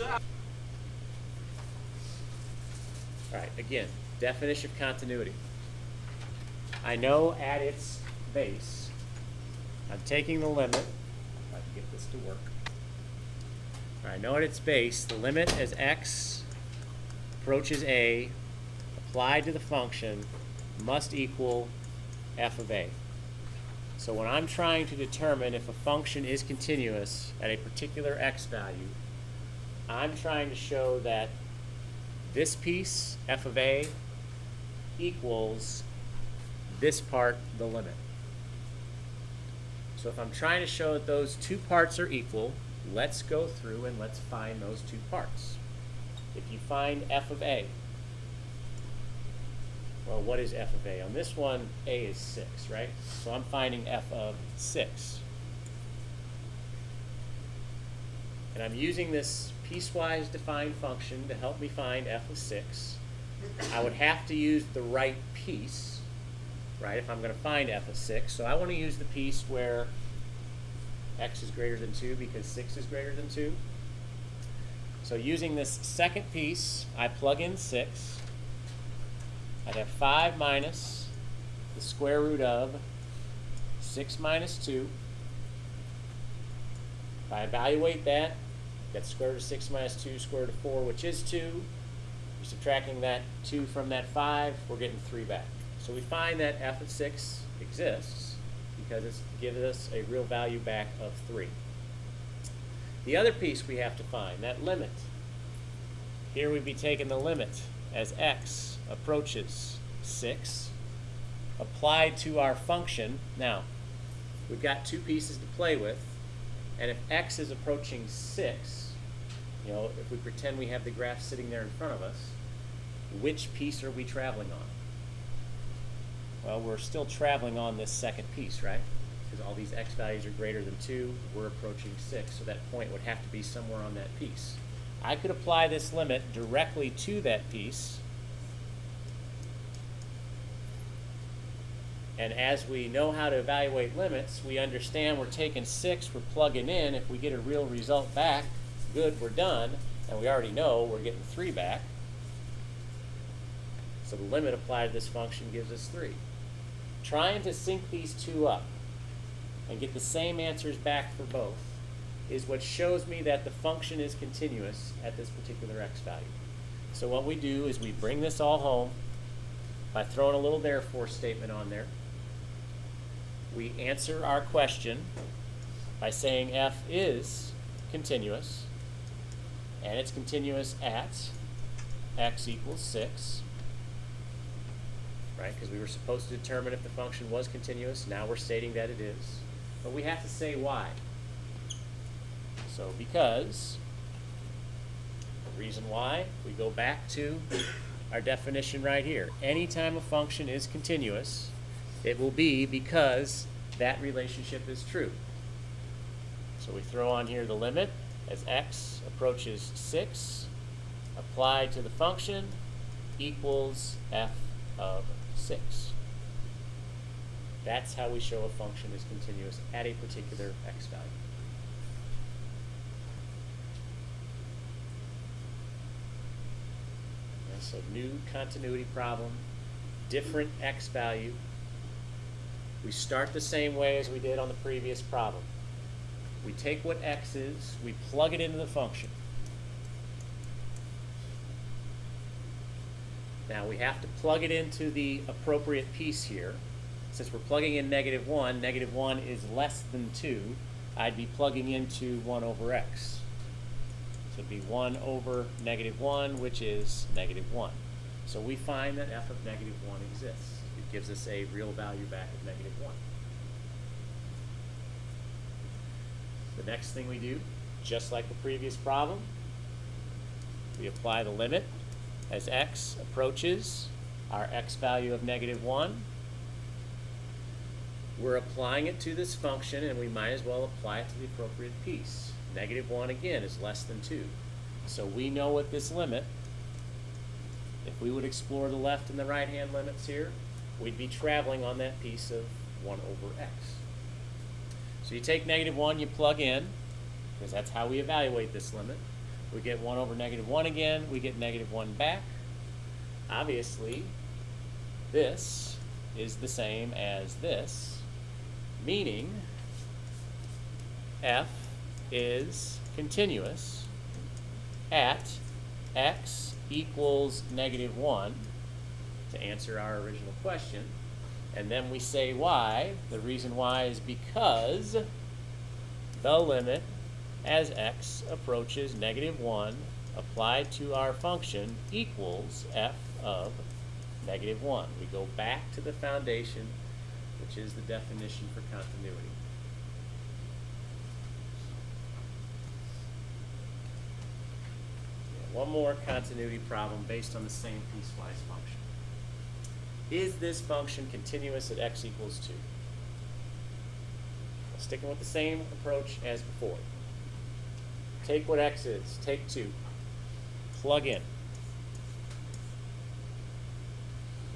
All right, again, definition of continuity. I know at its base, I'm taking the limit, if I can get this to work. All right, I know at its base, the limit as x approaches a, applied to the function, must equal f of a. So when I'm trying to determine if a function is continuous at a particular x value, I'm trying to show that this piece, f of a, equals this part, the limit. So if I'm trying to show that those two parts are equal, let's go through and let's find those two parts. If you find f of a, well, what is f of a? On this one, a is 6, right? So I'm finding f of 6. And I'm using this piecewise defined function to help me find f of 6. I would have to use the right piece, right, if I'm going to find f of 6. So I want to use the piece where x is greater than 2 because 6 is greater than 2. So using this second piece, I plug in 6. I'd have 5 minus the square root of 6 minus 2. If I evaluate that, get square root of 6 minus 2, square root of 4, which is 2. You're subtracting that 2 from that 5, we're getting 3 back. So we find that f of 6 exists because it gives us a real value back of 3. The other piece we have to find, that limit. Here we'd be taking the limit as x approaches 6, applied to our function. Now, we've got two pieces to play with, and if x is approaching 6, you know, if we pretend we have the graph sitting there in front of us, which piece are we traveling on? Well, we're still traveling on this second piece, right? Because all these x values are greater than 2, we're approaching 6, so that point would have to be somewhere on that piece. I could apply this limit directly to that piece, and as we know how to evaluate limits, we understand we're taking 6, we're plugging in. If we get a real result back, good, we're done, and we already know we're getting 3 back. So the limit applied to this function gives us 3. Trying to sync these two up and get the same answers back for both is what shows me that the function is continuous at this particular x value. So what we do is we bring this all home by throwing a little therefore statement on there. We answer our question by saying f is continuous, and it's continuous at x equals 6. Right, because we were supposed to determine if the function was continuous. Now we're stating that it is. But we have to say why. So because, the reason why, we go back to our definition right here. Anytime a function is continuous, it will be because that relationship is true. So we throw on here the limit as x approaches 6, applied to the function, equals f of 6. That's how we show a function is continuous at a particular x value. And so new continuity problem, different x value. We start the same way as we did on the previous problem. We take what x is, we plug it into the function. Now we have to plug it into the appropriate piece here. Since we're plugging in -1 is less than 2, I'd be plugging into 1 over x. So it'd be 1 over -1, which is -1. So we find that f of -1 exists. It gives us a real value back of -1. The next thing we do, just like the previous problem, we apply the limit as x approaches our x value of -1. We're applying it to this function, and we might as well apply it to the appropriate piece. -1, again, is less than 2. So we know what this limit, if we would explore the left and the right-hand limits here, we'd be traveling on that piece of 1 over x. So you take -1, you plug in, because that's how we evaluate this limit. We get 1 over negative 1 again. We get negative 1 back. Obviously, this is the same as this, meaning f is continuous at x equals negative 1, to answer our original question. And then we say why. The reason why is because the limit as x approaches negative 1 applied to our function equals f of negative 1. We go back to the foundation, which is the definition for continuity. One more continuity problem based on the same piecewise function. Is this function continuous at x equals 2? Well, sticking with the same approach as before. Take what x is, take 2, plug in.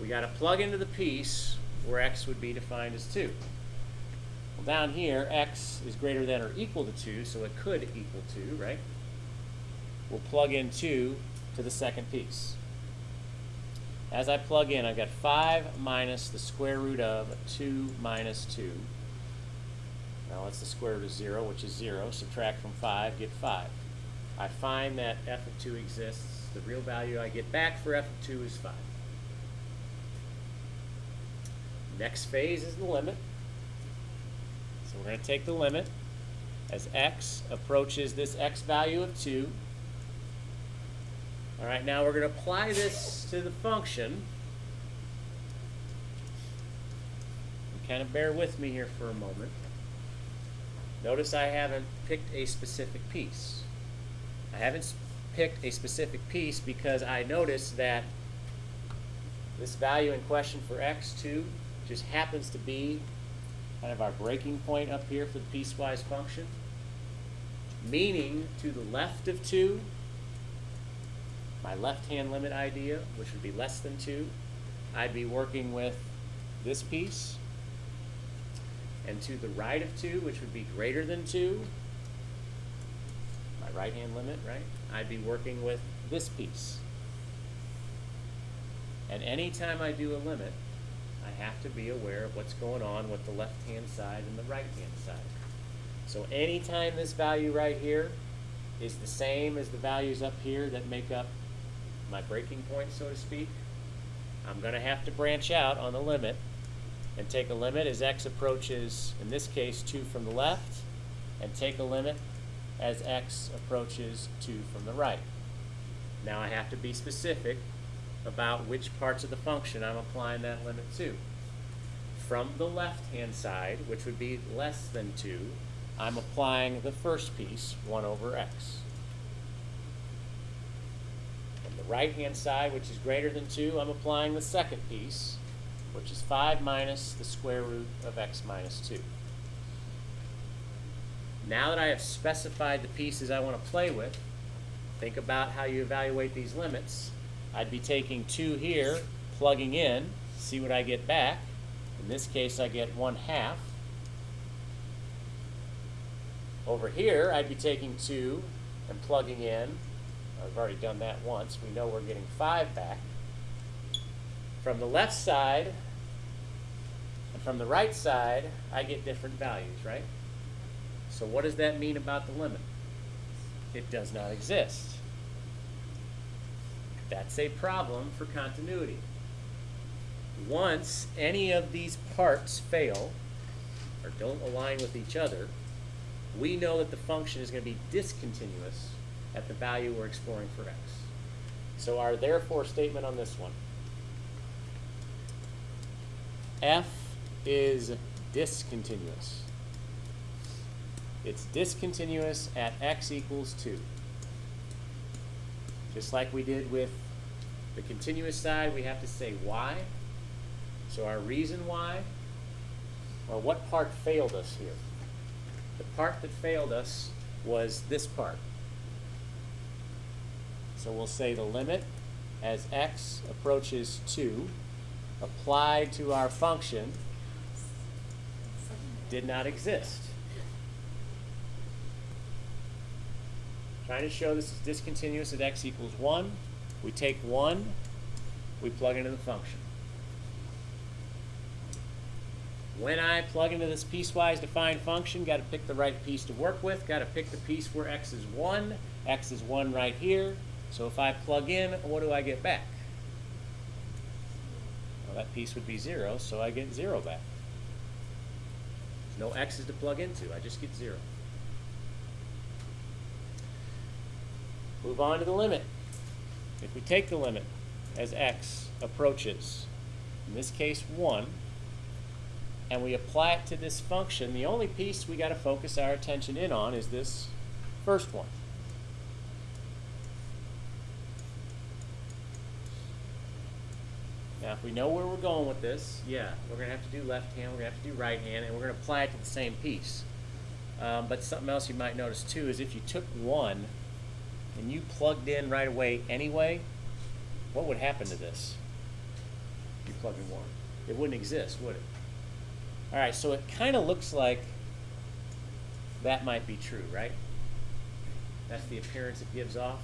We got to plug into the piece where x would be defined as 2. Well, down here, x is greater than or equal to 2, so it could equal 2, right? We'll plug in 2 to the second piece. As I plug in, I've got 5 minus the square root of 2 minus 2. Now that's the square root of 0, which is 0. Subtract from 5, get 5. I find that f of 2 exists. The real value I get back for f of 2 is 5. Next phase is the limit. So we're going to take the limit as x approaches this x value of 2. All right, now we're going to apply this to the function. And kind of bear with me here for a moment. Notice I haven't picked a specific piece. I haven't picked a specific piece because I noticed that this value in question for x2 just happens to be kind of our breaking point up here for the piecewise function. Meaning to the left of 2, my left-hand limit idea, which would be less than 2, I'd be working with this piece. And to the right of 2, which would be greater than 2, my right-hand limit, right? I'd be working with this piece. And anytime I do a limit, I have to be aware of what's going on with the left-hand side and the right-hand side. So anytime this value right here is the same as the values up here that make up my breaking point, so to speak, I'm going to have to branch out on the limit and take a limit as x approaches, in this case, 2 from the left, and take a limit as x approaches 2 from the right. Now I have to be specific about which parts of the function I'm applying that limit to. From the left-hand side, which would be less than 2, I'm applying the first piece, 1 over x. From the right-hand side, which is greater than 2, I'm applying the second piece, which is 5 minus the square root of x minus 2. Now that I have specified the pieces I want to play with, think about how you evaluate these limits. I'd be taking 2 here, plugging in, see what I get back. In this case, I get 1/2. Over here, I'd be taking 2 and plugging in. I've already done that once. We know we're getting 5 back. From the left side and from the right side, I get different values, right? So what does that mean about the limit? It does not exist. That's a problem for continuity. Once any of these parts fail or don't align with each other, we know that the function is going to be discontinuous at the value we're exploring for x. So our therefore statement on this one, f is discontinuous. It's discontinuous at x equals 2. Just like we did with the continuous side, we have to say why. So our reason why, or what part failed us here? The part that failed us was this part. So we'll say the limit as x approaches 2 applied to our function did not exist. Trying to show this is discontinuous at x equals 1. We take 1, we plug into the function. When I plug into this piecewise defined function, got to pick the right piece to work with, got to pick the piece where x is 1. X is 1 right here. So if I plug in, what do I get back? Well, that piece would be 0, so I get 0 back. There's no x's to plug into, I just get 0. Move on to the limit. If we take the limit as x approaches, in this case 1, and we apply it to this function, the only piece we got to focus our attention in on is this first one. Now, if we know where we're going with this, yeah, we're going to have to do left hand, we're going to have to do right hand, and we're going to apply it to the same piece. But something else you might notice too is if you took 1 and you plugged in right away anyway, what would happen to this? If you plug in 1. It wouldn't exist, would it? All right, so it kind of looks like that might be true, right? That's the appearance it gives off.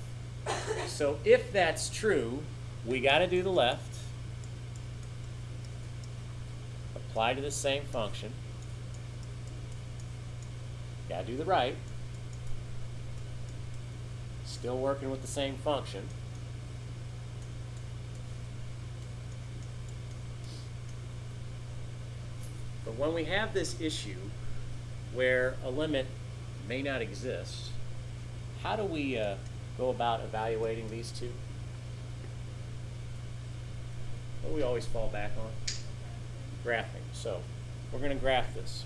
So if that's true, we got to do the left, apply to the same function, got to do the right, still working with the same function. But when we have this issue where a limit may not exist, how do we go about evaluating these two? What do we always fall back on? Graphing. So we're going to graph this.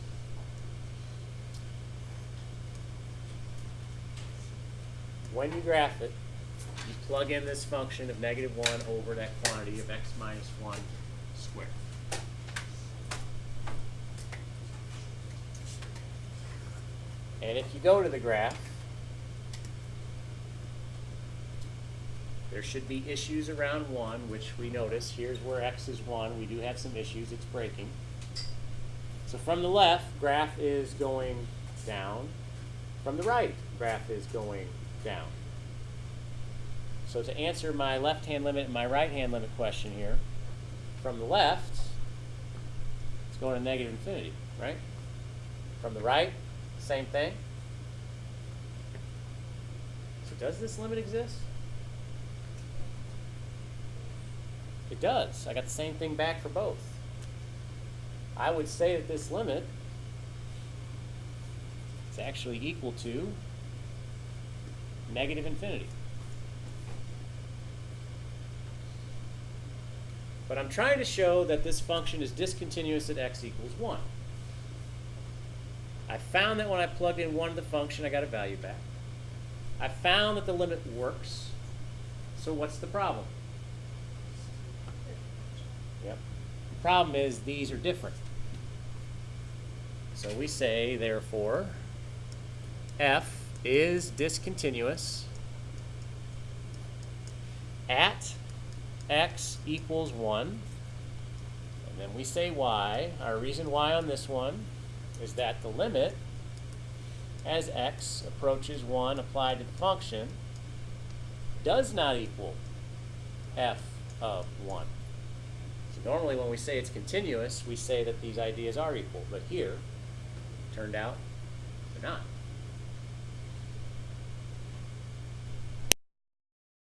When you graph it, you plug in this function of -1 over that quantity of x minus 1 squared. And if you go to the graph, there should be issues around 1, which we notice. Here's where x is 1. We do have some issues. It's breaking. So from the left, graph is going down. From the right, graph is going down. So to answer my left-hand limit and my right-hand limit question here, from the left, it's going to negative infinity, right? From the right, same thing. So does this limit exist? It does. I got the same thing back for both. I would say that this limit is actually equal to negative infinity. But I'm trying to show that this function is discontinuous at x equals 1. I found that when I plugged in 1 to the function, I got a value back. I found that the limit works. So what's the problem? Yep. The problem is these are different. So we say, therefore, f is discontinuous at x equals 1. And then we say why. Our reason why on this one is that the limit as x approaches 1 applied to the function does not equal f of 1. So normally when we say it's continuous, we say that these ideas are equal. But here, it turned out they're not.